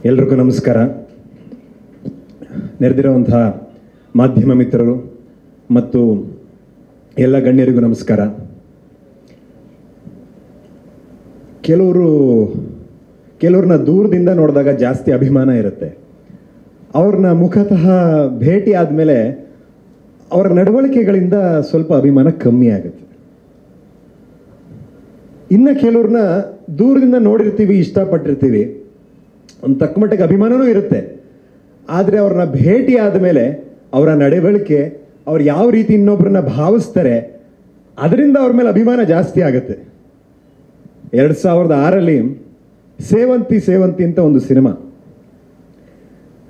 ಎಲ್ರಿಗೂ ನಮಸ್ಕಾರ. ನೆರೆದಿರುವಂತಹ ಮಾಧ್ಯಮ ಮಿತ್ರರು ಮತ್ತು ಎಲ್ಲ ಗಣ್ಯರಿಗೂ ನಮಸ್ಕಾರ. ಕೆಲವ್ರನ್ನ ದೂರದಿಂದ ನೋಡಿದಾಗ ಜಾಸ್ತಿ ಅಭಿಮಾನ ಇರುತ್ತೆ. ಅವ್ರನ್ನ ಮುಖತಃ ಭೇಟಿ ಆದಮೇಲೆ ಅವರ ನಡವಳಿಕೆಗಳಿಂದ ಸ್ವಲ್ಪ ಅಭಿಮಾನ ಕಮ್ಮಿ ಆಗುತ್ತೆ. ಇನ್ನು ಕೆಲವ್ರನ್ನ ದೂರದಿಂದ ನೋಡಿರ್ತೀವಿ, ಇಷ್ಟಪಟ್ಟಿರ್ತೀವಿ, ಒಂದು ತಕ್ಕ ಮಟ್ಟಿಗೆ ಅಭಿಮಾನವೂ ಇರುತ್ತೆ. ಆದರೆ ಅವ್ರನ್ನ ಭೇಟಿ ಆದಮೇಲೆ ಅವರ ನಡವಳಿಕೆ, ಅವ್ರು ಯಾವ ರೀತಿ ಇನ್ನೊಬ್ಬರನ್ನ ಭಾವಿಸ್ತಾರೆ, ಅದರಿಂದ ಅವ್ರ ಮೇಲೆ ಅಭಿಮಾನ ಜಾಸ್ತಿ ಆಗುತ್ತೆ. 2006ರಲ್ಲಿ ಸೇವಂತಿ ಅಂತ ಒಂದು cinema,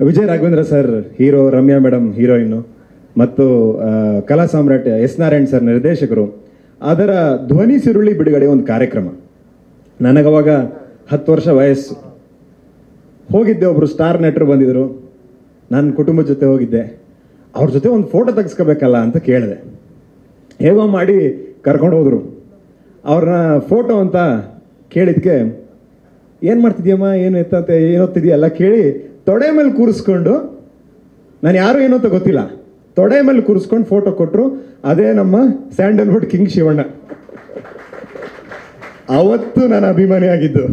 Vijay Raghavendra sir hero, Ramya madam heroine ಮತ್ತು ಕಲಾ ಸಾಮ್ರಾಟ್ ಎಸ್ ನಾರಾಯಣ್ ಸರ್ ನಿರ್ದೇಶಕರು. ಅದರ ಧ್ವನಿ ಸಿರುಳಿ ಬಿಡುಗಡೆ ಒಂದು ಕಾರ್ಯಕ್ರಮ. ನನಗವಾಗ 10 ವರ್ಷ ವಯಸ್ಸು. ಹೋಗಿದ್ದೆ, ಒಬ್ಬರು ಸ್ಟಾರ್ ನಟರು ಬಂದಿದ್ದರು, ನನ್ನ ಕುಟುಂಬದ ಜೊತೆ ಹೋಗಿದ್ದೆ. ಅವ್ರ ಜೊತೆ ಒಂದು ಫೋಟೋ ತೆಗೆಸ್ಕೋಬೇಕಲ್ಲ ಅಂತ ಕೇಳಿದೆ. ಹೇಗೋ ಮಾಡಿ ಕರ್ಕೊಂಡು ಹೋದರು. ಅವ್ರನ್ನ ಫೋಟೋ ಅಂತ ಕೇಳಿದ್ಕೆ, ಏನು ಮಾಡ್ತಿದ್ಯಮ್ಮ, ಏನು ಎತ್ತಂತೆ, ಏನೋಗ್ತಿದ್ಯಲ್ಲ ಕೇಳಿ ತೊಡೆ ಮೇಲೆ ಕೂರಿಸ್ಕೊಂಡು, ನಾನು ಯಾರು ಏನೋ ಅಂತ ಗೊತ್ತಿಲ್ಲ, ತೊಡೆ ಮೇಲೆ ಕೂರಿಸ್ಕೊಂಡು ಫೋಟೋ ಕೊಟ್ಟರು. ಅದೇ ನಮ್ಮ ಸ್ಯಾಂಡಲ್ವುಡ್ ಕಿಂಗ್ ಶಿವಣ್ಣ. ಅವತ್ತು ನಾನು ಅಭಿಮಾನಿ ಆಗಿದ್ದು,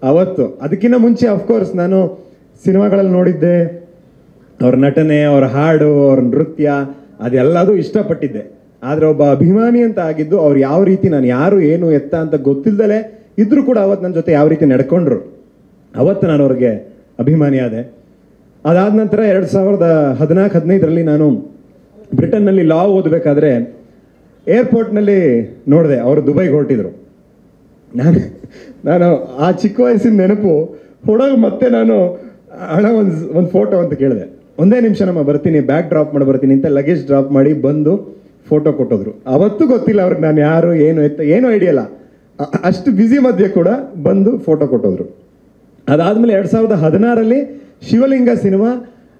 ಅವತ್ತು. ಅದಕ್ಕಿಂತ ಮುಂಚೆ ಅಫ್ಕೋರ್ಸ್ ನಾನು ಸಿನಿಮಾಗಳಲ್ಲಿ ನೋಡಿದ್ದೆ, ಅವ್ರ ನಟನೆ, ಅವ್ರ ಹಾಡು, ಅವ್ರ ನೃತ್ಯ, ಅದೆಲ್ಲದೂ ಇಷ್ಟಪಟ್ಟಿದ್ದೆ. ಆದರೆ ಒಬ್ಬ ಅಭಿಮಾನಿ ಅಂತ ಆಗಿದ್ದು ಅವ್ರು ಯಾವ ರೀತಿ, ನಾನು ಯಾರು ಏನು ಎತ್ತ ಅಂತ ಗೊತ್ತಿಲ್ಲದಲೇ ಇದ್ರೂ ಕೂಡ ಅವತ್ತು ನನ್ನ ಜೊತೆ ಯಾವ ರೀತಿ ನಡ್ಕೊಂಡ್ರು, ಅವತ್ತು ನಾನು ಅವ್ರಿಗೆ ಅಭಿಮಾನಿ ಆದೆ. ಅದಾದ ನಂತರ 2014-15ರಲ್ಲಿ ನಾನು ಬ್ರಿಟನ್ನಲ್ಲಿ ಲಾ ಓದಬೇಕಾದ್ರೆ ಏರ್ಪೋರ್ಟ್ನಲ್ಲಿ ನೋಡಿದೆ, ಅವರು ದುಬೈಗೆ ಹೊರಟಿದ್ರು. ನಾನು ಆ ಚಿಕ್ಕ ವಯಸ್ಸಿನ ನೆನಪು ಹೊಡೋದು. ಮತ್ತೆ ನಾನು ಹಣ ಒಂದು ಫೋಟೋ ಅಂತ ಕೇಳಿದೆ. ಒಂದೇ ನಿಮಿಷ ನಮ್ಮ ಬರ್ತೀನಿ, ಬ್ಯಾಗ್ ಡ್ರಾಪ್ ಮಾಡಿ ಬರ್ತೀನಿ ಅಂತ ಲಗೇಜ್ ಡ್ರಾಪ್ ಮಾಡಿ ಬಂದು ಫೋಟೋ ಕೊಟ್ಟೋದ್ರು. ಅವತ್ತು ಗೊತ್ತಿಲ್ಲ ಅವ್ರಿಗೆ ನಾನು ಯಾರು, ಏನು ಎತ್ತ, ಏನೂ ಐಡಿಯಾ ಇಲ್ಲ. ಅಷ್ಟು ಬ್ಯುಸಿ ಮಧ್ಯೆ ಕೂಡ ಬಂದು ಫೋಟೋ ಕೊಟ್ಟೋದ್ರು. ಅದಾದಮೇಲೆ 2016ರಲ್ಲಿ ಶಿವಲಿಂಗ ಸಿನಿಮಾ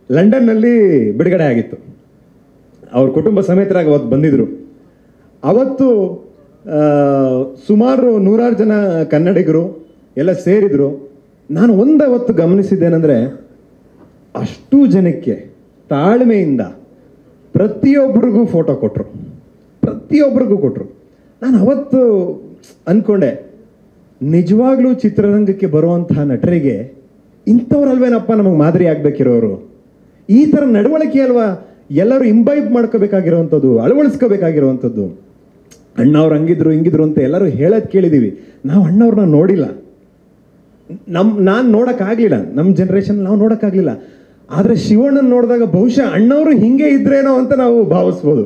ಲಂಡನ್ನಲ್ಲಿ ಬಿಡುಗಡೆ ಆಗಿತ್ತು. ಅವ್ರ ಕುಟುಂಬ ಸಮೇತರಾಗಿ ಅವತ್ತು ಬಂದಿದ್ರು. ಅವತ್ತು ಸುಮಾರು 100 ಜನ ಕನ್ನಡಿಗರು ಎಲ್ಲ ಸೇರಿದ್ರು. ನಾನು ಅವತ್ತು ಗಮನಿಸಿದ್ದೇನೆಂದರೆ, ಅಷ್ಟು ಜನಕ್ಕೆ ತಾಳ್ಮೆಯಿಂದ ಪ್ರತಿಯೊಬ್ಬರಿಗೂ ಫೋಟೋ ಕೊಟ್ಟರು, ಪ್ರತಿಯೊಬ್ಬರಿಗೂ ಕೊಟ್ಟರು. ನಾನು ಅವತ್ತು ಅಂದ್ಕೊಂಡೆ, ನಿಜವಾಗ್ಲೂ ಚಿತ್ರರಂಗಕ್ಕೆ ಬರುವಂತಹ ನಟರಿಗೆ ಇಂಥವ್ರಲ್ವೇನಪ್ಪ ನಮಗೆ ಮಾದರಿ ಆಗ್ಬೇಕಿರೋರು. ಈ ಥರ ನಡವಳಿಕೆ ಅಲ್ವಾ ಎಲ್ಲರೂ ಇಂಬೈಬ್ ಮಾಡ್ಕೋಬೇಕಾಗಿರುವಂಥದ್ದು, ಅಳವಡಿಸ್ಕೋಬೇಕಾಗಿರುವಂಥದ್ದು. ಅಣ್ಣವ್ರು ಹಂಗಿದ್ರು ಹಿಂಗಿದ್ರು ಅಂತ ಎಲ್ಲರೂ ಹೇಳೋದು ಕೇಳಿದ್ದೀವಿ. ನಾವು ಅಣ್ಣವ್ರನ್ನ ನೋಡಿಲ್ಲ, ನಾನು ನೋಡೋಕ್ಕಾಗಲಿಲ್ಲ, ನಮ್ಮ ಜನ್ರೇಷನ್ ನಾವು ನೋಡೋಕ್ಕಾಗಲಿಲ್ಲ. ಆದರೆ ಶಿವಣ್ಣನ ನೋಡಿದಾಗ ಬಹುಶಃ ಅಣ್ಣವರು ಹಿಂಗೆ ಇದ್ರೇನೋ ಅಂತ ನಾವು ಭಾವಿಸ್ಬೋದು.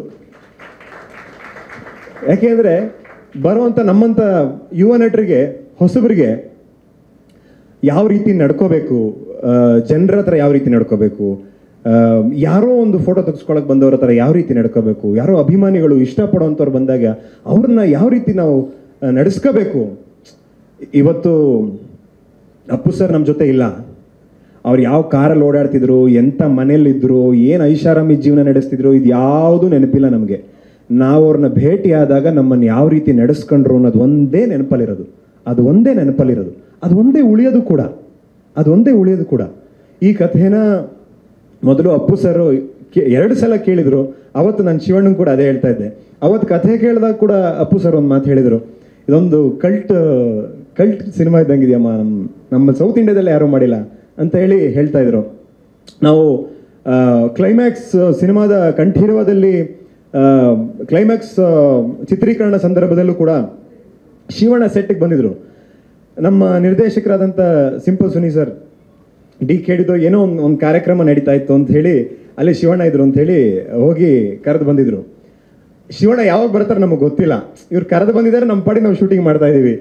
ಯಾಕೆಂದರೆ ಬರುವಂಥ ನಮ್ಮಂಥ ಯುವ ನಟರಿಗೆ, ಹೊಸಬರಿಗೆ ಯಾವ ರೀತಿ ನಡ್ಕೋಬೇಕು, ಜನರ ಹತ್ರ ಯಾವ ರೀತಿ ನಡ್ಕೋಬೇಕು, ಯಾರೋ ಒಂದು ಫೋಟೋ ತೆಗೆಸ್ಕೊಳಕ್ಕೆ ಬಂದವ್ರ ಹತ್ರ ಯಾವ ರೀತಿ ನಡ್ಕೋಬೇಕು, ಯಾರೋ ಅಭಿಮಾನಿಗಳು ಇಷ್ಟಪಡೋವಂಥವ್ರು ಬಂದಾಗ ಅವ್ರನ್ನ ಯಾವ ರೀತಿ ನಾವು ನಡೆಸ್ಕೋಬೇಕು. ಇವತ್ತು ಅಪ್ಪು ಸರ್ ನಮ್ಮ ಜೊತೆ ಇಲ್ಲ. ಅವ್ರು ಯಾವ ಕಾರಲ್ಲಿ ಓಡಾಡ್ತಿದ್ರು, ಎಂಥ ಮನೇಲಿದ್ದರು, ಏನು ಐಷಾರಾಮಿ ಜೀವನ ನಡೆಸ್ತಿದ್ರು, ಇದು ಯಾವುದೂ ನೆನಪಿಲ್ಲ ನಮಗೆ. ನಾವು ಅವ್ರನ್ನ ಭೇಟಿ ಆದಾಗ ನಮ್ಮನ್ನು ಯಾವ ರೀತಿ ನಡೆಸ್ಕೊಂಡ್ರು ಅನ್ನೋದು ಒಂದೇ ನೆನಪಲ್ಲಿರೋದು, ಅದು ಒಂದೇ ನೆನಪಲ್ಲಿರೋದು, ಅದು ಒಂದೇ ಉಳಿಯೋದು ಕೂಡ, ಅದು ಒಂದೇ ಉಳಿಯೋದು ಕೂಡ. ಈ ಕಥೆನ ಮೊದಲು ಅಪ್ಪು ಸರ್ 2 ಸಲ ಕೇಳಿದರು. ಅವತ್ತು ನಾನು ಶಿವಣ್ಣನ ಕೂಡ ಅದೇ ಹೇಳ್ತಾ ಇದ್ದೆ. ಅವತ್ತು ಕಥೆ ಕೇಳಿದಾಗ ಕೂಡ ಅಪ್ಪು ಸರ್ ಒಂದು ಮಾತು ಹೇಳಿದರು, ಇದೊಂದು ಕಲ್ಟ್ ಸಿನಿಮಾ ಇದ್ದಂಗಿದೆಯಮ್ಮ, ನಮ್ಮ ಸೌತ್ ಇಂಡಿಯಾದಲ್ಲೇ ಯಾರೂ ಮಾಡಿಲ್ಲ ಅಂತ ಹೇಳ್ತಾ ಇದ್ರು. ನಾವು ಕ್ಲೈಮ್ಯಾಕ್ಸ್ ಸಿನಿಮಾದ ಕಂಠೀರವದಲ್ಲಿ ಕ್ಲೈಮ್ಯಾಕ್ಸ್ ಚಿತ್ರೀಕರಣ ಸಂದರ್ಭದಲ್ಲೂ ಕೂಡ ಶಿವಣ್ಣ ಸೆಟ್ಟಿಗೆ ಬಂದಿದ್ರು. ನಮ್ಮ ನಿರ್ದೇಶಕರಾದಂಥ ಸಿಂಪಲ್ ಸುನಿ ಸರ್ ಕೇಳಿದ್ದು, ಏನೋ ಒಂದು ಕಾರ್ಯಕ್ರಮ ನಡೀತಾ ಇತ್ತು ಅಂತ ಹೇಳಿ ಅಲ್ಲಿ ಶಿವಣ್ಣ ಇದ್ರು ಅಂತ ಹೇಳಿ ಹೋಗಿ ಕರೆದು ಬಂದಿದ್ರು. ಶಿವಣ್ಣ ಯಾವಾಗ ಬರ್ತಾರೆ ನಮಗೆ ಗೊತ್ತಿಲ್ಲ, ಇವ್ರು ಕರೆದು ಬಂದಿದ್ದಾರೆ, ನಮ್ಮ ಪಾಡಿ ನಾವು ಶೂಟಿಂಗ್ ಮಾಡ್ತಾ ಇದ್ದೀವಿ.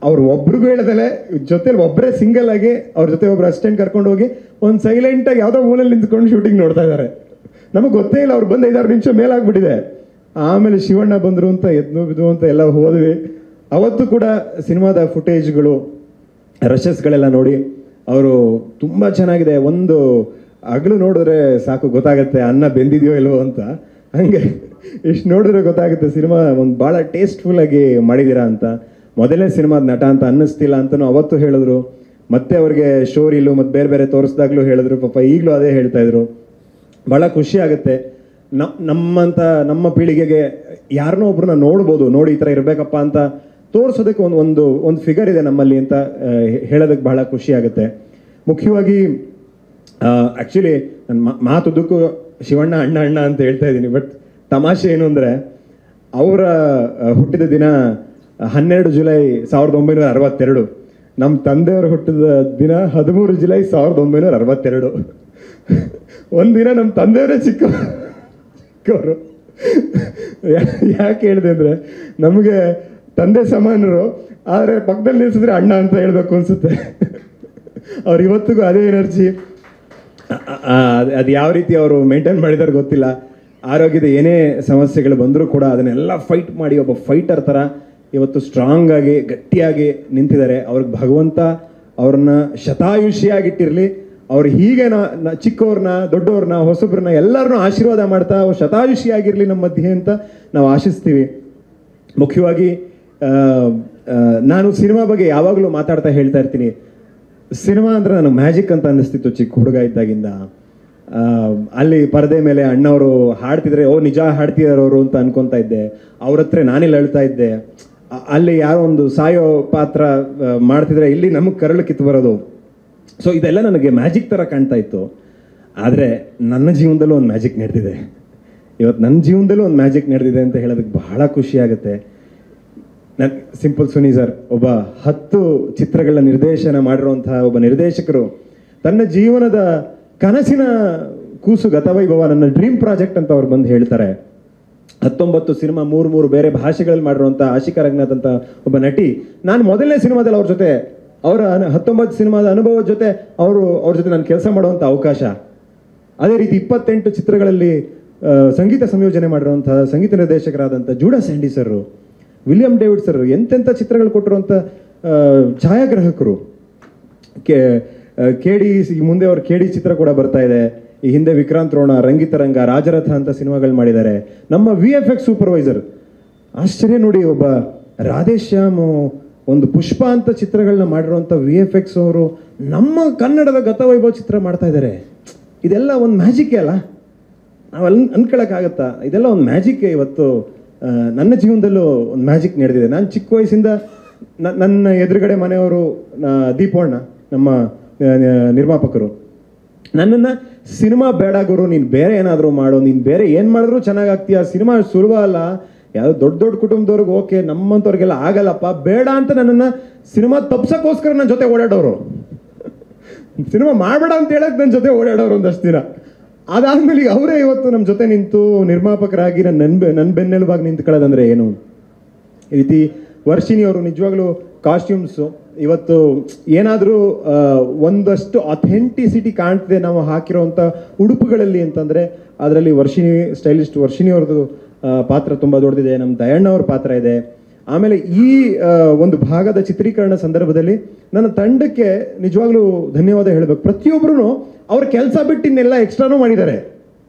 ಅವ್ರು ಒಬ್ರಿಗೂ ಹೇಳದಲ್ಲೇ ಜೊತೆಲಿ ಒಬ್ಬರೇ ಸಿಂಗಲ್ ಆಗಿ ಅವ್ರ ಜೊತೆ ಒಬ್ರು ಅಸಿಸ್ಟೆಂಟ್ ಕರ್ಕೊಂಡು ಹೋಗಿ ಒಂದು ಸೈಲೆಂಟಾಗಿ ಯಾವುದೋ ಮೂಲೆಯಲ್ಲಿ ನಿಂತ್ಕೊಂಡು ಶೂಟಿಂಗ್ ನೋಡ್ತಾ ಇದ್ದಾರೆ. ನಮಗೆ ಗೊತ್ತೇ ಇಲ್ಲ, ಅವ್ರು ಬಂದು 5-6 ನಿಮಿಷ ಮೇಲಾಗ್ಬಿಟ್ಟಿದೆ. ಆಮೇಲೆ ಶಿವಣ್ಣ ಬಂದರು ಅಂತ ಎದ್ನು ಬಿದ್ದು ಅಂತ ಎಲ್ಲ ಹೋದ್ವಿ. ಅವತ್ತು ಕೂಡ ಸಿನಿಮಾದ ಫುಟೇಜ್ಗಳು, ರಶಸ್ಗಳೆಲ್ಲ ನೋಡಿ ಅವರು ತುಂಬ ಚೆನ್ನಾಗಿದೆ, ಒಂದು ಅಗಲು ನೋಡಿದ್ರೆ ಸಾಕು ಗೊತ್ತಾಗುತ್ತೆ ಅನ್ನ ಬೆಂದಿದೆಯೋ ಇಲ್ವೋ ಅಂತ. ಹಂಗೆ ಇಷ್ಟು ನೋಡಿದ್ರೆ ಗೊತ್ತಾಗುತ್ತೆ ಸಿನಿಮಾ ಒಂದು ಭಾಳ ಟೇಸ್ಟ್ಫುಲ್ ಆಗಿ ಮಾಡಿದ್ದೀರಾ ಅಂತ. ಮೊದಲನೇ ಸಿನಿಮಾದ ನಟ ಅಂತ ಅನ್ನಿಸ್ತಿಲ್ಲ ಅಂತಲೂ ಅವತ್ತು ಹೇಳಿದ್ರು. ಮತ್ತೆ ಅವ್ರಿಗೆ ಶೋರಿಲು ಮತ್ತು ಬೇರೆ ಬೇರೆ ತೋರಿಸ್ದಾಗ್ಲೂ ಹೇಳಿದ್ರು, ಪಾಪ ಈಗಲೂ ಅದೇ ಹೇಳ್ತಾ ಇದ್ರು. ಭಾಳ ಖುಷಿ ಆಗುತ್ತೆ. ನಮ್ಮ ಪೀಳಿಗೆಗೆ ಯಾರನ್ನೋ ಒಬ್ರನ್ನ ನೋಡ್ಬೋದು, ನೋಡಿ ಈ ಥರ ಇರಬೇಕಪ್ಪ ಅಂತ ತೋರಿಸೋದಕ್ಕೆ ಒಂದು ಫಿಗರ್ ಇದೆ ನಮ್ಮಲ್ಲಿ ಅಂತ ಹೇಳೋದಕ್ಕೆ ಬಹಳ ಖುಷಿ ಆಗುತ್ತೆ. ಮುಖ್ಯವಾಗಿ ಆ್ಯಕ್ಚುಲಿ ನನ್ನ ಮಾತುದ್ದಕ್ಕೂ ಶಿವಣ್ಣ ಅಣ್ಣ ಅಣ್ಣ ಅಂತ ಹೇಳ್ತಾ ಇದ್ದೀನಿ. ಬಟ್ ತಮಾಷೆ ಏನು ಅಂದರೆ, ಅವರ ಹುಟ್ಟಿದ ದಿನ 12 ಜುಲೈ 1962. ನಮ್ಮ ತಂದೆಯವರು ಹುಟ್ಟಿದ ದಿನ 13 ಜುಲೈ 1962. ಒಂದಿನ ನಮ್ಮ ತಂದೆಯವರೇ ಚಿಕ್ಕವರು. ಯಾಕೆ ಹೇಳಿದೆ ಅಂದರೆ, ನಮಗೆ ತಂದೆ ಸಮಾನರು, ಆದರೆ ಪಕ್ಕದಲ್ಲಿ ನಿಲ್ಸಿದ್ರೆ ಅಣ್ಣ ಅಂತ ಹೇಳಬೇಕು ಅನಿಸುತ್ತೆ. ಅವ್ರು ಇವತ್ತಿಗೂ ಅದೇ ಎನರ್ಜಿ. ಅದು ಯಾವ ರೀತಿ ಅವರು ಮೇಂಟೈನ್ ಮಾಡಿದಾರೆ ಗೊತ್ತಿಲ್ಲ. ಆರೋಗ್ಯದ ಏನೇ ಸಮಸ್ಯೆಗಳು ಬಂದರೂ ಕೂಡ ಅದನ್ನೆಲ್ಲ ಫೈಟ್ ಮಾಡಿ ಒಬ್ಬ ಫೈಟರ್ ಥರ ಇವತ್ತು ಸ್ಟ್ರಾಂಗ್ ಆಗಿ ಗಟ್ಟಿಯಾಗಿ ನಿಂತಿದ್ದಾರೆ. ಅವ್ರಿಗೆ ಭಗವಂತ ಅವ್ರನ್ನ ಶತಾಯುಷಿಯಾಗಿಟ್ಟಿರಲಿ. ಅವ್ರು ಹೀಗೆ ಚಿಕ್ಕವ್ರನ್ನ, ದೊಡ್ಡವ್ರನ್ನ, ಹೊಸಬ್ರನ್ನ ಎಲ್ಲರನ್ನೂ ಆಶೀರ್ವಾದ ಮಾಡ್ತಾ ಅವ್ರು ಶತಾಯುಷಿಯಾಗಿರಲಿ ನಮ್ಮ ಮಧ್ಯೆ ಅಂತ ನಾವು ಆಶಿಸ್ತೀವಿ. ಮುಖ್ಯವಾಗಿ ನಾನು ಸಿನಿಮಾ ಬಗ್ಗೆ ಯಾವಾಗಲೂ ಮಾತಾಡ್ತಾ ಹೇಳ್ತಾ ಇರ್ತೀನಿ. ಸಿನಿಮಾ ಅಂದರೆ ನನಗೆ ಮ್ಯಾಜಿಕ್ ಅಂತ ಅನ್ನಿಸ್ತಿತ್ತು ಚಿಕ್ಕ ಹುಡುಗ ಇದ್ದಾಗಿಂದ. ಅಲ್ಲಿ ಪರದೆ ಮೇಲೆ ಅಣ್ಣವರು ಹಾಡ್ತಿದ್ರೆ, ಓ ನಿಜ ಹಾಡ್ತಿದಾರವರು ಅಂತ ಅನ್ಕೊತಾ ಇದ್ದೆ. ಅವ್ರ ಹತ್ರ ನಾನಿಲ್ಲಿ ಅಳ್ತಾ ಇದ್ದೆ. ಅಲ್ಲಿ ಯಾರೋ ಒಂದು ಸಾಯೋ ಪಾತ್ರ ಮಾಡ್ತಿದ್ರೆ ಇಲ್ಲಿ ನಮಗೆ ಕರಳು ಕಿತ್ತು ಬರೋದು. ಸೊ ಇದೆಲ್ಲ ನನಗೆ ಮ್ಯಾಜಿಕ್ ಥರ ಕಾಣ್ತಾ ಇತ್ತು. ಆದರೆ ನನ್ನ ಜೀವನದಲ್ಲೂ ಒಂದು ಮ್ಯಾಜಿಕ್ ನಡೆದಿದೆ. ಇವತ್ತು ನನ್ನ ಜೀವನದಲ್ಲೂ ಒಂದು ಮ್ಯಾಜಿಕ್ ನಡೆದಿದೆ ಅಂತ ಹೇಳೋದಕ್ಕೆ ಬಹಳ ಖುಷಿ ಆಗುತ್ತೆ. ಸಿಂಪಲ್ ಸುನಿ ಸರ್ ಒಬ್ಬ 10 ಚಿತ್ರಗಳ ನಿರ್ದೇಶನ ಮಾಡಿರುವಂತಹ ಒಬ್ಬ ನಿರ್ದೇಶಕರು ತನ್ನ ಜೀವನದ ಕನಸಿನ ಕೂಸು ಗತವೈಭವ, ನನ್ನ ಡ್ರೀಮ್ ಪ್ರಾಜೆಕ್ಟ್ ಅಂತ ಅವ್ರು ಬಂದು ಹೇಳ್ತಾರೆ. 19 ಸಿನಿಮಾ 3 ಬೇರೆ ಭಾಷೆಗಳಲ್ಲಿ ಮಾಡಿರುವಂಥ ಆಶಿಕಾ ರಂಗನಾಥ್ ಅಂತ ಒಬ್ಬ ನಟಿ. ನಾನು ಮೊದಲನೇ ಸಿನಿಮಾದಲ್ಲಿ ಅವ್ರ ಜೊತೆ, ಅವರ 19 ಸಿನಿಮಾದ ಅನುಭವದ ಜೊತೆ ಅವ್ರ ಜೊತೆ ನಾನು ಕೆಲಸ ಮಾಡುವಂಥ ಅವಕಾಶ. ಅದೇ ರೀತಿ 28 ಚಿತ್ರಗಳಲ್ಲಿ ಸಂಗೀತ ಸಂಯೋಜನೆ ಮಾಡಿರುವಂಥ ಸಂಗೀತ ನಿರ್ದೇಶಕರಾದಂಥ ಜೂಡಾ ಸ್ಯಾಂಡಿ ಸರ್, ವಿಲಿಯಂ ಡೇವಿಡ್ ಸರ್, ಎಂತೆಂಥ ಚಿತ್ರಗಳು ಕೊಟ್ಟಿರುವಂಥ ಛಾಯಾಗ್ರಾಹಕರು. ಕೇಡಿ ಮುಂದೆ ಅವ್ರ ಕೇಡಿ ಚಿತ್ರ ಕೂಡ ಬರ್ತಾ ಇದೆ. ಈ ಹಿಂದೆ ವಿಕ್ರಾಂತ್ ರೋಣ, ರಂಗಿತರಂಗ, ರಾಜರಥ ಅಂತ ಸಿನಿಮಾಗಳು ಮಾಡಿದ್ದಾರೆ. ನಮ್ಮ VFX ಸೂಪರ್ವೈಸರ್, ಆಶ್ಚರ್ಯ ನೋಡಿ, ಒಬ್ಬ ರಾಧೇಶ್ಯಾಮ್, ಒಂದು ಪುಷ್ಪ ಅಂತ ಚಿತ್ರಗಳನ್ನ ಮಾಡಿರುವಂಥ VFX ಅವರು ನಮ್ಮ ಕನ್ನಡದ ಗತವೈಭವ ಚಿತ್ರ ಮಾಡ್ತಾ ಇದ್ದಾರೆ. ಇದೆಲ್ಲ ಒಂದು ಮ್ಯಾಜಿಕ್ಕೇ ಅಲ್ಲ, ನಾವು ಅನ್ಕೊಳಕ್ಕಾಗತ್ತಾ? ಇದೆಲ್ಲ ಒಂದು ಮ್ಯಾಜಿಕ್ಕೇ. ಇವತ್ತು ನನ್ನ ಜೀವನದಲ್ಲೂ ಒಂದು ಮ್ಯಾಜಿಕ್ ನಡೆದಿದೆ. ನಾನು ಚಿಕ್ಕ ವಯಸ್ಸಿಂದ ನನ್ನ ಎದುರುಗಡೆ ಮನೆಯವರು ದೀಪಣ್ಣ, ನಮ್ಮ ನಿರ್ಮಾಪಕರು, ನನ್ನನ್ನು ಸಿನಿಮಾ ಬೇಡ ಗುರು, ನೀನು ಬೇರೆ ಏನಾದರೂ ಮಾಡು, ನೀನು ಬೇರೆ ಏನು ಮಾಡಿದ್ರು ಚೆನ್ನಾಗಾಗ್ತೀಯ, ಸಿನಿಮಾ ಸುಲಭ ಅಲ್ಲ, ಯಾವುದೋ ದೊಡ್ಡ ಕುಟುಂಬದವ್ರಿಗೆ ಓಕೆ, ನಮ್ಮಂಥವ್ರಿಗೆಲ್ಲ ಆಗಲ್ಲಪ್ಪ, ಬೇಡ ಅಂತ ನನ್ನನ್ನು ಸಿನಿಮಾ ತಪ್ಸೋಕ್ಕೋಸ್ಕರ ನನ್ನ ಜೊತೆ ಓಡಾಡೋರು. ಸಿನಿಮಾ ಮಾಡಬೇಡ ಅಂತ ಹೇಳಕ್ಕೆ ನನ್ನ ಜೊತೆ ಓಡಾಡೋರು ಒಂದಷ್ಟು ದಿನ. ಅದಾದ್ಮೇಲೆ ಈಗ ಅವರೇ ಇವತ್ತು ನಮ್ಮ ಜೊತೆ ನಿಂತು ನಿರ್ಮಾಪಕರಾಗಿ ನನ್ನ ಬೆನ್ನೆಲುಬಾಗಿ ನಿಂತ್ಕೊಳ್ಳೋದಂದ್ರೆ ಏನು. ಈ ರೀತಿ ವರ್ಷಿಣಿ ಅವರು ನಿಜವಾಗ್ಲೂ ಕಾಸ್ಟ್ಯೂಮ್ಸು ಇವತ್ತು ಏನಾದರೂ ಒಂದಷ್ಟು ಅಥೆಂಟಿಸಿಟಿ ಕಾಣ್ತಿದೆ ನಾವು ಹಾಕಿರೋವಂಥ ಉಡುಪುಗಳಲ್ಲಿ ಅಂತಂದರೆ ಅದರಲ್ಲಿ ಸ್ಟೈಲಿಸ್ಟ್ ವರ್ಷಿಣಿ ಅವ್ರದ್ದು ಪಾತ್ರ ತುಂಬ ದೊಡ್ಡದಿದೆ. ನಮ್ಮ ದಯಣ್ಣ ಅವ್ರ ಪಾತ್ರ ಇದೆ. ಆಮೇಲೆ ಈ ಒಂದು ಭಾಗದ ಚಿತ್ರೀಕರಣ ಸಂದರ್ಭದಲ್ಲಿ ನನ್ನ ತಂಡಕ್ಕೆ ನಿಜವಾಗ್ಲೂ ಧನ್ಯವಾದ ಹೇಳಬೇಕು. ಪ್ರತಿಯೊಬ್ಬರೂ ಅವ್ರ ಕೆಲಸ ಬಿಟ್ಟು ಇನ್ನೆಲ್ಲ ಎಕ್ಸ್ಟ್ರಾನೂ ಮಾಡಿದ್ದಾರೆ.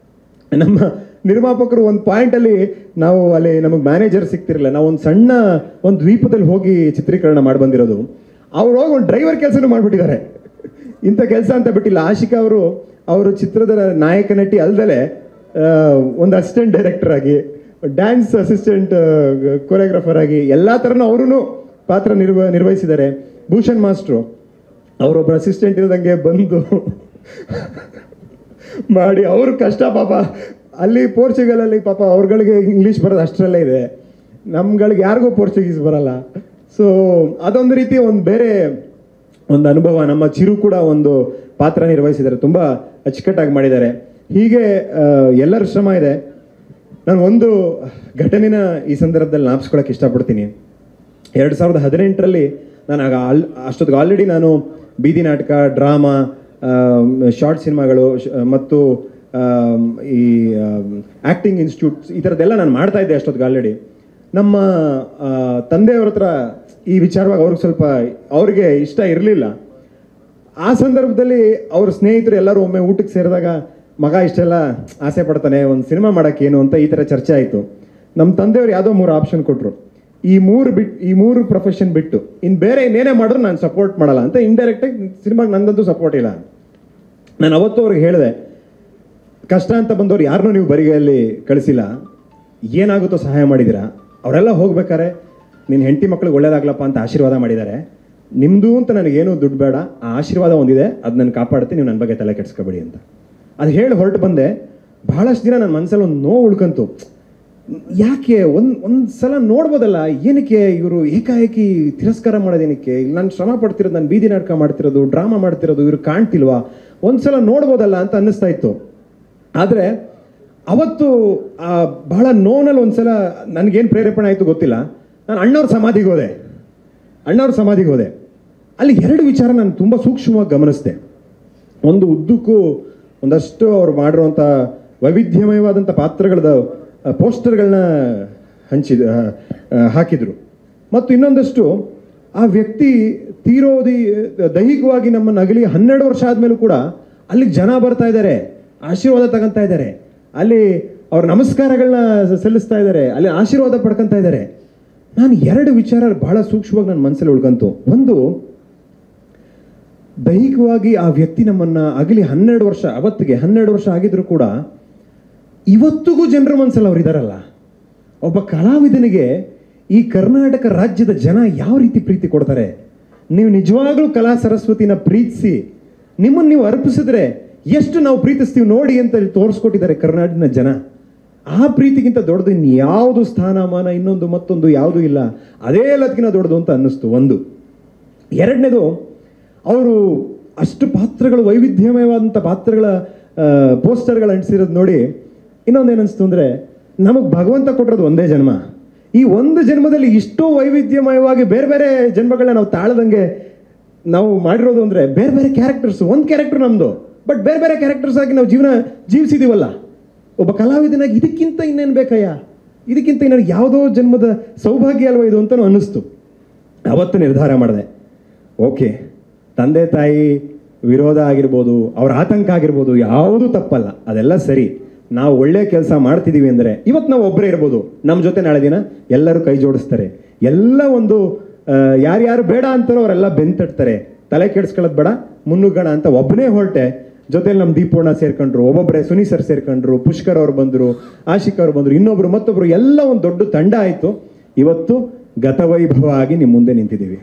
ನಮ್ಮ ನಿರ್ಮಾಪಕರು ಒಂದು ಪಾಯಿಂಟಲ್ಲಿ ನಾವು ಅಲ್ಲಿ ನಮಗೆ ಮ್ಯಾನೇಜರ್ ಸಿಗ್ತಿರಲಿಲ್ಲ. ನಾವು ಒಂದು ಸಣ್ಣ ಒಂದು ದ್ವೀಪದಲ್ಲಿ ಹೋಗಿ ಚಿತ್ರೀಕರಣ ಮಾಡಿ ಬಂದಿರೋದು. ಅವ್ರು ಹೋಗಿ ಒಂದು ಡ್ರೈವರ್ ಕೆಲಸನೂ ಮಾಡಿಬಿಟ್ಟಿದ್ದಾರೆ. ಇಂಥ ಕೆಲಸ ಅಂತ ಬಿಟ್ಟಿಲ್ಲ. ಆಶಿಕಾ ಅವರು ಚಿತ್ರದ ನಾಯಕ ನಟಿ ಅಲ್ದಲೆ ಒಂದು ಅಸಿಸ್ಟೆಂಟ್ ಡೈರೆಕ್ಟರ್ ಆಗಿ, ಡ್ಯಾನ್ಸ್ ಅಸಿಸ್ಟೆಂಟ್ ಕೊರಿಯೋಗ್ರಾಫರ್ ಆಗಿ ಎಲ್ಲ ಥರನೂ ಅವರೂ ಪಾತ್ರ ನಿರ್ವಹಿಸಿದ್ದಾರೆ. ಭೂಷಣ್ ಮಾಸ್ಟ್ರು ಅವರೊಬ್ಬರ ಅಸಿಸ್ಟೆಂಟ್ ಇಲ್ದಂಗೆ ಬಂದು ಮಾಡಿ ಅವ್ರ ಕಷ್ಟ ಪಾಪ. ಅಲ್ಲಿ ಪೋರ್ಚುಗಲಲ್ಲಿ ಪಾಪ ಅವ್ರಗಳಿಗೆ ಇಂಗ್ಲೀಷ್ ಬರೋದು ಅಷ್ಟರಲ್ಲೇ ಇದೆ, ನಮ್ಗಳಿಗೆ ಯಾರಿಗೂ ಪೋರ್ಚುಗೀಸ್ ಬರಲ್ಲ. ಸೊ ಅದೊಂದು ರೀತಿ ಒಂದು ಬೇರೆ ಒಂದು ಅನುಭವ. ನಮ್ಮ ಚಿರು ಕೂಡ ಒಂದು ಪಾತ್ರ ನಿರ್ವಹಿಸಿದ್ದಾರೆ, ತುಂಬ ಅಚ್ಚುಕಟ್ಟಾಗಿ ಮಾಡಿದ್ದಾರೆ. ಹೀಗೆ ಎಲ್ಲರ ಶ್ರಮ ಇದೆ. ನಾನು ಒಂದು ಘಟನೆನ ಈ ಸಂದರ್ಭದಲ್ಲಿ ಜ್ಞಾಪಿಸ್ಕೊಳ್ಳೋಕೆ ಇಷ್ಟಪಡ್ತೀನಿ. 2018ರಲ್ಲಿ ನಾನು ಅಷ್ಟೊತ್ತಿಗೆ ಆಲ್ರೆಡಿ ನಾನು ಬೀದಿ ನಾಟಕ, ಡ್ರಾಮಾ, ಶಾರ್ಟ್ ಸಿನಿಮಾಗಳು ಮತ್ತು ಈ ಆ್ಯಕ್ಟಿಂಗ್ ಇನ್ಸ್ಟಿಟ್ಯೂಟ್ಸ್ ಈ ಥರದ್ದೆಲ್ಲ ನಾನು ಮಾಡ್ತಾ ಇದ್ದೆ ಅಷ್ಟೊತ್ತಿಗೆ ಆಲ್ರೆಡಿ. ನಮ್ಮ ತಂದೆಯವ್ರ ಹತ್ರ ಈ ವಿಚಾರವಾಗಿ ಅವ್ರಿಗೆ ಇಷ್ಟ ಇರಲಿಲ್ಲ. ಆ ಸಂದರ್ಭದಲ್ಲಿ ಅವ್ರ ಸ್ನೇಹಿತರು ಎಲ್ಲರೂ ಒಮ್ಮೆ ಊಟಕ್ಕೆ ಸೇರಿದಾಗ, ಮಗ ಇಷ್ಟೆಲ್ಲ ಆಸೆ ಪಡ್ತಾನೆ, ಒಂದು ಸಿನಿಮಾ ಮಾಡೋಕ್ಕೇನು ಅಂತ ಈ ಥರ ಚರ್ಚೆ ಆಯಿತು. ನಮ್ಮ ತಂದೆಯವ್ರು ಯಾವುದೋ 3 ಆಪ್ಷನ್ ಕೊಟ್ಟರು. ಈ ಮೂರು ಪ್ರೊಫೆಷನ್ ಬಿಟ್ಟು ಇನ್ನು ಬೇರೆ ಇನ್ನೇನೇ ಮಾಡಿದ್ರು ನಾನು ಸಪೋರ್ಟ್ ಮಾಡಲ್ಲ ಅಂತ ಇಂಡೈರೆಕ್ಟಾಗಿ ಸಿನಿಮಾಗೆ ನಂದಂತೂ ಸಪೋರ್ಟ್ ಇಲ್ಲ. ನಾನು ಅವತ್ತು ಅವ್ರಿಗೆ ಹೇಳಿದೆ, ಕಷ್ಟ ಅಂತ ಬಂದವ್ರು ಯಾರನ್ನೂ ನೀವು ಬರಿಗೈಯಲ್ಲಿ ಕಳಿಸಿಲ್ಲ, ಏನಾಗುತ್ತೋ ಸಹಾಯ ಮಾಡಿದ್ದೀರಾ. ಅವರೆಲ್ಲ ಹೋಗ್ಬೇಕಾರೆ ನಿನ್ನ ಹೆಂಡತಿ ಮಕ್ಳಿಗೆ ಒಳ್ಳೇದಾಗ್ಲಪ್ಪ ಅಂತ ಆಶೀರ್ವಾದ ಮಾಡಿದ್ದಾರೆ. ನಿಮ್ಮದು ಅಂತ ನನಗೇನು ದುಡ್ಡು ಬೇಡ, ಆ ಆಶೀರ್ವಾದ ಒಂದಿದೆ, ಅದು ನಾನು ಕಾಪಾಡುತ್ತೆ, ನೀವು ನನ್ನ ಬಗ್ಗೆ ತಲೆ ಕೆಡಿಸ್ಕೊಬೇಡಿ ಅಂತ ಅದು ಹೇಳಿ ಹೊರಟು ಬಂದೆ. ಬಹಳಷ್ಟು ದಿನ ನನ್ನ ಮನಸ್ಸಲ್ಲಿ ಒಂದು ನೋವು ಉಳ್ಕಂತು. ಯಾಕೆ ಒಂದು ಸಲ ನೋಡ್ಬೋದಲ್ಲ, ಏನಕ್ಕೆ ಇವರು ಏಕಾಏಕಿ ತಿರಸ್ಕಾರ ಮಾಡೋದೇನಕ್ಕೆ? ನಾನು ಶ್ರಮ ಪಡ್ತಿರೋದು, ನಾನು ಬೀದಿ ನಾಟಕ ಮಾಡ್ತಿರೋದು, ಡ್ರಾಮಾ ಮಾಡ್ತಿರೋದು ಇವ್ರು ಕಾಣ್ತಿಲ್ವಾ? ಒಂದು ಸಲ ನೋಡ್ಬೋದಲ್ಲ ಅಂತ ಅನ್ನಿಸ್ತಾ ಇತ್ತು. ಆದರೆ ಅವತ್ತು ಬಹಳ ನೋನಲ್ಲಿ ಒಂದು ಸಲ ನನಗೇನು ಪ್ರೇರೇಪಣೆ ಆಯಿತು ಗೊತ್ತಿಲ್ಲ, ನಾನು ಅಣ್ಣವ್ರ ಸಮಾಧಿಗೆ ಹೋದೆ. ಅಲ್ಲಿ 2 ವಿಚಾರ ನಾನು ತುಂಬ ಸೂಕ್ಷ್ಮವಾಗಿ ಗಮನಿಸಿದೆ. ಒಂದು, ಉದ್ದಕ್ಕೂ ಒಂದಷ್ಟು ಅವ್ರು ಮಾಡಿರುವಂಥ ವೈವಿಧ್ಯಮಯವಾದಂಥ ಪಾತ್ರಗಳದ ಪೋಸ್ಟರ್ಗಳನ್ನ ಹಾಕಿದರು. ಮತ್ತು ಇನ್ನೊಂದಷ್ಟು ಆ ವ್ಯಕ್ತಿ ದೈಹಿಕವಾಗಿ ನಮ್ಮನ್ನು ಅಗಲಿ 12 ವರ್ಷ ಆದಮೇಲೂ ಕೂಡ ಅಲ್ಲಿಗೆ ಜನ ಬರ್ತಾ ಇದ್ದಾರೆ, ಆಶೀರ್ವಾದ ತಗೊತಾ ಇದ್ದಾರೆ, ಅಲ್ಲಿ ಅವ್ರ ನಮಸ್ಕಾರಗಳನ್ನ ಸಲ್ಲಿಸ್ತಾ ಇದ್ದಾರೆ, ಅಲ್ಲಿ ಆಶೀರ್ವಾದ ಪಡ್ಕೊತಾ ಇದ್ದಾರೆ. ನಾನು 2 ವಿಚಾರ ಬಹಳ ಸೂಕ್ಷ್ಮವಾಗಿ ನನ್ನ ಮನಸ್ಸಲ್ಲಿ ಉಳ್ಕಂತು. ಒಂದು, ದೈಹಿಕವಾಗಿ ಆ ವ್ಯಕ್ತಿ ನಮ್ಮನ್ನು ಅಗಲಿ 12 ವರ್ಷ, ಅವತ್ತಿಗೆ 12 ವರ್ಷ ಆಗಿದ್ರು ಕೂಡ ಇವತ್ತಿಗೂ ಜನರ ಮನಸ್ಸಲ್ಲಿ ಅವ್ರು ಇದ್ದಾರಲ್ಲ. ಒಬ್ಬ ಕಲಾವಿದನಿಗೆ ಈ ಕರ್ನಾಟಕ ರಾಜ್ಯದ ಜನ ಯಾವ ರೀತಿ ಪ್ರೀತಿ ಕೊಡ್ತಾರೆ. ನೀವು ನಿಜವಾಗ್ಲೂ ಕಲಾ ಸರಸ್ವತಿನ ಪ್ರೀತಿಸಿ ನಿಮ್ಮನ್ನು ನೀವು ಅರ್ಪಿಸಿದ್ರೆ ಎಷ್ಟು ನಾವು ಪ್ರೀತಿಸ್ತೀವಿ ನೋಡಿ ಅಂತ ತೋರಿಸ್ಕೊಟ್ಟಿದ್ದಾರೆ ಕರ್ನಾಟಕದ ಜನ. ಆ ಪ್ರೀತಿಗಿಂತ ದೊಡ್ಡದು ಇನ್ಯಾವುದು ಸ್ಥಾನಮಾನ ಇನ್ನೊಂದು ಮತ್ತೊಂದು ಯಾವುದೂ ಇಲ್ಲ, ಅದೇ ಎಲ್ಲದಕ್ಕಿಂತ ದೊಡ್ಡದು ಅಂತ ಅನ್ನಿಸ್ತು. ಒಂದು. ಎರಡನೇದು, ಅವರು ಅಷ್ಟು ಪಾತ್ರಗಳು, ವೈವಿಧ್ಯಮಯವಾದಂಥ ಪಾತ್ರಗಳ ಪೋಸ್ಟರ್ಗಳು ಅಂಟಿಸಿರೋದು ನೋಡಿ ಇನ್ನೊಂದೇನಿಸ್ತು ಅಂದರೆ, ನಮಗೆ ಭಗವಂತ ಕೊಟ್ಟಿರೋದು ಒಂದೇ ಜನ್ಮ. ಈ ಒಂದು ಜನ್ಮದಲ್ಲಿ ಇಷ್ಟೋ ವೈವಿಧ್ಯಮಯವಾಗಿ ಬೇರೆ ಬೇರೆ ಜನ್ಮಗಳನ್ನ ನಾವು ತಾಳದಂಗೆ ನಾವು ಮಾಡಿರೋದು ಅಂದರೆ ಬೇರೆ ಬೇರೆ ಕ್ಯಾರೆಕ್ಟರ್ಸು. ಒಂದು ಕ್ಯಾರೆಕ್ಟರ್ ನಮ್ಮದು, ಬಟ್ ಬೇರೆ ಬೇರೆ ಕ್ಯಾರೆಕ್ಟರ್ಸ್ ಆಗಿ ನಾವು ಜೀವಿಸಿದೀವಲ್ಲ. ಒಬ್ಬ ಕಲಾವಿದನಾಗಿ ಇದಕ್ಕಿಂತ ಇನ್ನೇನು ಬೇಕಯ್ಯ, ಇದಕ್ಕಿಂತ ಇನ್ನೇನು ಯಾವುದೋ ಜನ್ಮದ ಸೌಭಾಗ್ಯ ಅಲ್ವ ಇದು ಅಂತಲೂ ಅನ್ನಿಸ್ತು. ಅವತ್ತು ನಿರ್ಧಾರ ಮಾಡಿದೆ, ಓಕೆ, ತಂದೆ ತಾಯಿ ವಿರೋಧ ಆಗಿರ್ಬೋದು, ಅವ್ರ ಆತಂಕ ಆಗಿರ್ಬೋದು, ಯಾವುದೂ ತಪ್ಪಲ್ಲ, ಅದೆಲ್ಲ ಸರಿ. ನಾವು ಒಳ್ಳೆ ಕೆಲಸ ಮಾಡ್ತಿದ್ದೀವಿ ಅಂದರೆ ಇವತ್ತು ನಾವು ಒಬ್ಬರೇ ಇರ್ಬೋದು, ನಮ್ಮ ಜೊತೆ ನಾಳೆ ದಿನ ಎಲ್ಲರೂ ಕೈ ಜೋಡಿಸ್ತಾರೆ. ಎಲ್ಲ ಒಂದು ಯಾರ್ಯಾರು ಬೇಡ ಅಂತಾರೋ ಅವರೆಲ್ಲ ಬೆಂತಟ್ತಾರೆ. ತಲೆ ಕೆಡಿಸ್ಕೊಳ್ಳೋದು ಬೇಡ, ಮುನ್ನುಗ್ಗೋಣ ಅಂತ ಒಬ್ಬನೇ ಹೊರಟೆ. ಜೊತೆಲಿ ನಮ್ಮ ದೀಪೋಣ ಸೇರ್ಕೊಂಡ್ರು, ಒಬ್ಬೊಬ್ಬರೇ ಸುನಿ ಸರ್ ಸೇರ್ಕೊಂಡ್ರು, ಪುಷ್ಕರ್ ಅವ್ರು ಬಂದರು, ಆಶಿಕ್ ಅವ್ರು ಬಂದರು, ಇನ್ನೊಬ್ರು ಮತ್ತೊಬ್ರು, ಎಲ್ಲ ಒಂದು ದೊಡ್ಡ ತಂಡ ಆಯಿತು. ಇವತ್ತು ಗತವೈಭವ ಆಗಿ ನಿಮ್ಮ ಮುಂದೆ ನಿಂತಿದ್ದೀವಿ.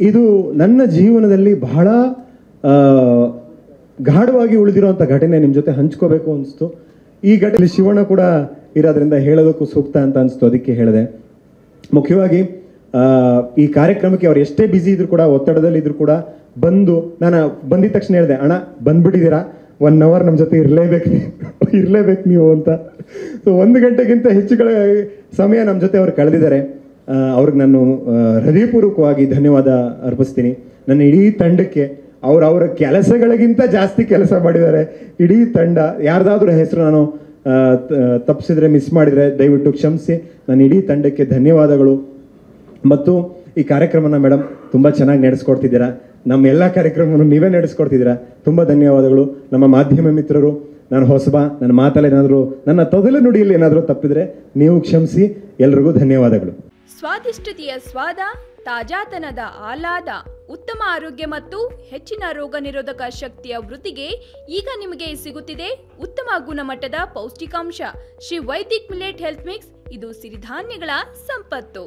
ಇದು ನನ್ನ ಜೀವನದಲ್ಲಿ ಬಹಳ ಗಾಢವಾಗಿ ಉಳಿದಿರುವಂಥ ಘಟನೆ ನಿಮ್ಮ ಜೊತೆ ಹಂಚ್ಕೋಬೇಕು ಅನಿಸ್ತು. ಈ ಘಟನೆ ಶಿವಣ್ಣ ಕೂಡ ಇರೋದ್ರಿಂದ ಹೇಳೋದಕ್ಕೂ ಸೂಕ್ತ ಅಂತ ಅನಿಸ್ತು, ಅದಕ್ಕೆ ಹೇಳಿದೆ. ಮುಖ್ಯವಾಗಿ ಈ ಕಾರ್ಯಕ್ರಮಕ್ಕೆ ಅವ್ರು ಎಷ್ಟೇ ಬ್ಯುಸಿ ಇದ್ರು ಕೂಡ, ಒತ್ತಡದಲ್ಲಿದ್ರು ಕೂಡ ಬಂದು, ನಾನು ಬಂದಿದ ತಕ್ಷಣ ಹೇಳಿದೆ, ಅಣ್ಣ ಬಂದ್ಬಿಟ್ಟಿದ್ದೀರಾ, 1 hour ನಮ್ಮ ಜೊತೆ ಇರಲೇಬೇಕು ನೀವು ಅಂತ. ಸೊ 1 ಗಂಟೆಗಿಂತ ಹೆಚ್ಚು ಸಮಯ ನಮ್ಮ ಜೊತೆ ಅವ್ರು ಕಳೆದಿದ್ದಾರೆ. ಅವ್ರಿಗೆ ನಾನು ಹೃದಯಪೂರ್ವಕವಾಗಿ ಧನ್ಯವಾದ ಅರ್ಪಿಸ್ತೀನಿ. ನನ್ನ ಇಡೀ ತಂಡಕ್ಕೆ, ಅವರ ಕೆಲಸಗಳಿಗಿಂತ ಜಾಸ್ತಿ ಕೆಲಸ ಮಾಡಿದ್ದಾರೆ ಇಡೀ ತಂಡ. ಯಾರ್ದಾದ್ರೂ ಹೆಸರು ನಾನು ತಪ್ಪಿಸಿದ್ರೆ, ಮಿಸ್ ಮಾಡಿದರೆ ದಯವಿಟ್ಟು ಕ್ಷಮಿಸಿ. ನನ್ನ ಇಡೀ ತಂಡಕ್ಕೆ ಧನ್ಯವಾದಗಳು. ಮತ್ತು ಈ ಕಾರ್ಯಕ್ರಮನ ಮೇಡಮ್ ತುಂಬ ಚೆನ್ನಾಗಿ ನಡೆಸ್ಕೊಡ್ತಿದ್ದೀರಾ. ನಮ್ಮ ಎಲ್ಲ ಕಾರ್ಯಕ್ರಮವನ್ನು ನೀವೇ ನಡೆಸ್ಕೊಡ್ತಿದ್ದೀರಾ, ತುಂಬ ಧನ್ಯವಾದಗಳು. ನಮ್ಮ ಮಾಧ್ಯಮ ಮಿತ್ರರು, ನಾನು ಹೊಸಬ, ನನ್ನ ಮಾತಲ್ಲಿ ಏನಾದರೂ, ನನ್ನ ತೊದಲು ನುಡಿಯಲ್ಲಿ ಏನಾದರೂ ತಪ್ಪಿದರೆ ನೀವು ಕ್ಷಮಿಸಿ. ಎಲ್ರಿಗೂ ಧನ್ಯವಾದಗಳು. ಸ್ವಾದಿಷ್ಟತೆಯ ಸ್ವಾದ, ತಾಜಾತನದ ಆಹ್ಲಾದ, ಉತ್ತಮ ಆರೋಗ್ಯ ಮತ್ತು ಹೆಚ್ಚಿನ ರೋಗ ನಿರೋಧಕ ಶಕ್ತಿಯ ವೃದ್ಧಿಗೆ ಈಗ ನಿಮಗೆ ಸಿಗುತ್ತಿದೆ ಉತ್ತಮ ಗುಣಮಟ್ಟದ ಪೌಷ್ಟಿಕಾಂಶ. Shri Vaidik millet health mix, ಇದು ಸಿರಿಧಾನ್ಯಗಳ ಸಂಪತ್ತು.